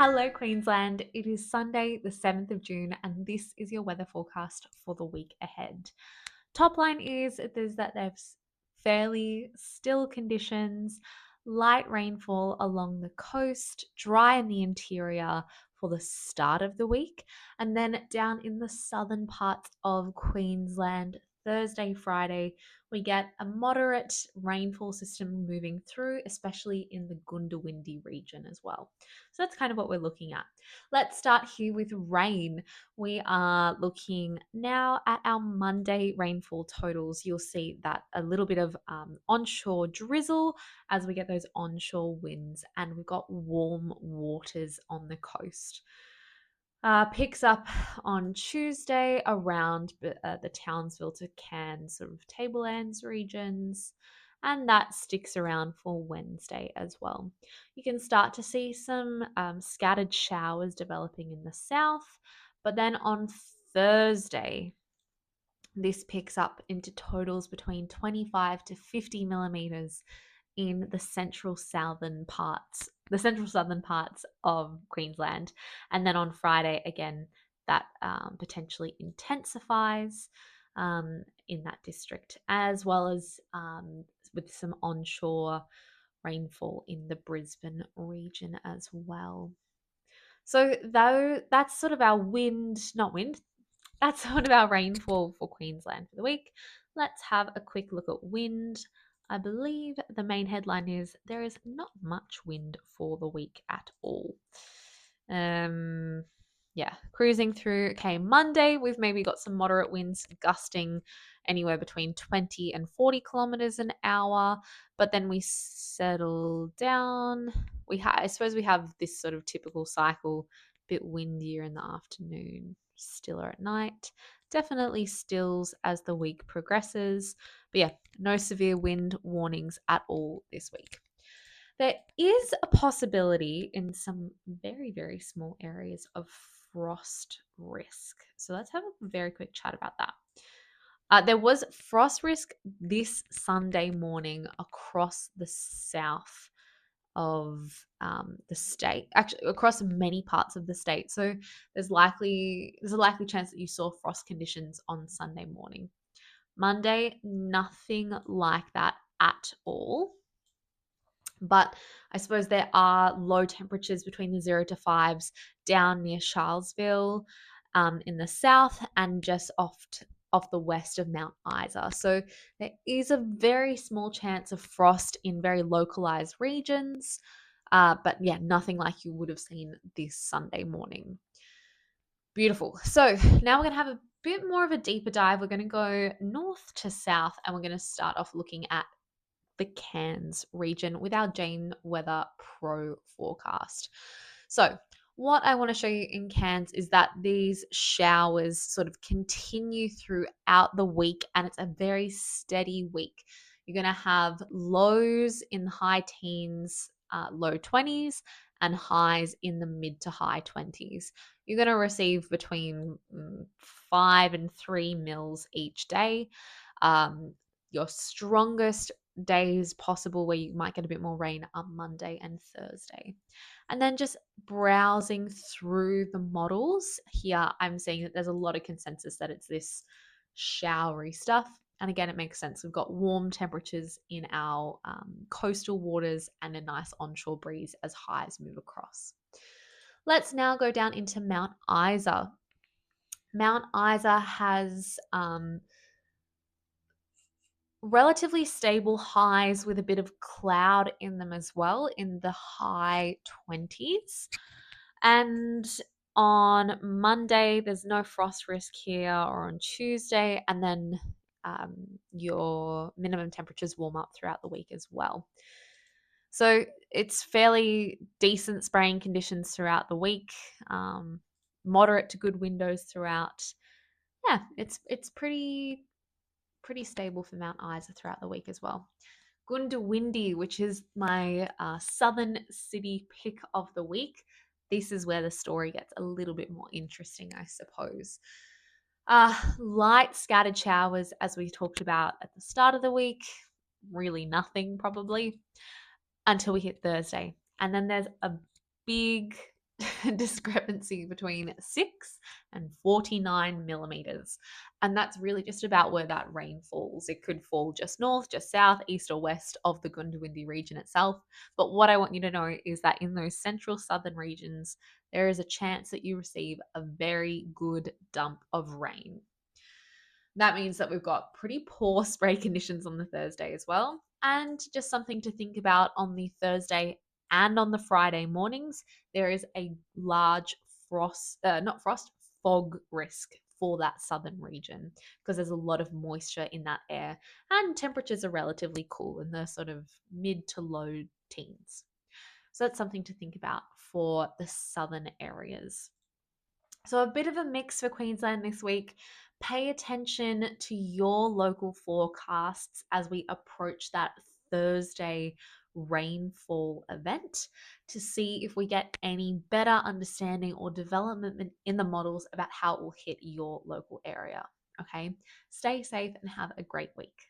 Hello, Queensland. It is Sunday, the 7th of June, and this is your weather forecast for the week ahead. Top line is that there's fairly still conditions, light rainfall along the coast, dry in the interior for the start of the week, and then down in the southern parts of Queensland, Thursday, Friday, we get a moderate rainfall system moving through, especially in the Gundawindi region as well. So that's kind of what we're looking at. Let's start here with rain. We are looking now at our Monday rainfall totals. You'll see that a little bit of onshore drizzle as we get those onshore winds, and we've got warm waters on the coast. Picks up on Tuesday around the Townsville to Cairns sort of tablelands regions, and that sticks around for Wednesday as well. You can start to see some scattered showers developing in the south, but then on Thursday, this picks up into totals between 25 to 50 millimeters in the central southern parts of Queensland. And then on Friday, again, that potentially intensifies in that district, as well as with some onshore rainfall in the Brisbane region as well. So though that's sort of our that's sort of our rainfall for Queensland for the week. Let's have a quick look at wind. I believe the main headline is there is not much wind for the week at all. Um, yeah, cruising through. Okay, Monday, we've maybe got some moderate winds gusting anywhere between 20 and 40 kilometers an hour, but then we settle down. I suppose we have this sort of typical cycle, bit windier in the afternoon, stiller at night. Definitely stills as the week progresses. But yeah, no severe wind warnings at all this week. There is a possibility in some very, very small areas of frost risk. So let's have a very quick chat about that. There was frost risk this Sunday morning across the south of the state, actually across many parts of the state. So there's a likely chance that you saw frost conditions on Sunday morning. Monday, nothing like that at all. But I suppose there are low temperatures between the 0 to 5s down near Charlesville in the south and just off the west of Mount Isa. So there is a very small chance of frost in very localized regions. But yeah, nothing like you would have seen this Sunday morning. Beautiful. So now we're going to have a bit more of a deeper dive. We're going to go north to south, and we're going to start off looking at the Cairns region with our Jane Weather Pro forecast. So, what I want to show you in Cairns is that these showers sort of continue throughout the week, and it's a very steady week. You're going to have lows in the high teens, low 20s, and highs in the mid to high 20s. You're going to receive between 5 and 3 mils each day. Your strongest days possible where you might get a bit more rain on Monday and Thursday. And then just browsing through the models here, I'm seeing that there's a lot of consensus that it's this showery stuff. And again, it makes sense. We've got warm temperatures in our coastal waters and a nice onshore breeze as highs move across. Let's now go down into Mount Isa. Mount Isa has relatively stable highs with a bit of cloud in them as well in the high 20s. And on Monday, there's no frost risk here, or on Tuesday, and then your minimum temperatures warm up throughout the week as well. So it's fairly decent spraying conditions throughout the week, moderate to good windows throughout. Yeah, it's pretty stable for Mount Isa throughout the week as well. Gundawindi, which is my southern city pick of the week. This is where the story gets a little bit more interesting, I suppose. Light scattered showers, as we talked about at the start of the week. Really nothing, probably, until we hit Thursday. And then there's a big discrepancy between 6 and 49 millimeters. And that's really just about where that rain falls. It could fall just north, just south, east, or west of the Gundawindi region itself. But what I want you to know is that in those central southern regions, there is a chance that you receive a very good dump of rain. That means that we've got pretty poor spray conditions on the Thursday as well. And just something to think about on the Thursday and on the Friday mornings, there is a large not frost, fog risk for that southern region because there's a lot of moisture in that air and temperatures are relatively cool in the sort of mid to low teens. So that's something to think about for the southern areas. So, a bit of a mix for Queensland this week. Pay attention to your local forecasts as we approach that Thursday rainfall event to see if we get any better understanding or development in the models about how it will hit your local area. Okay, stay safe and have a great week.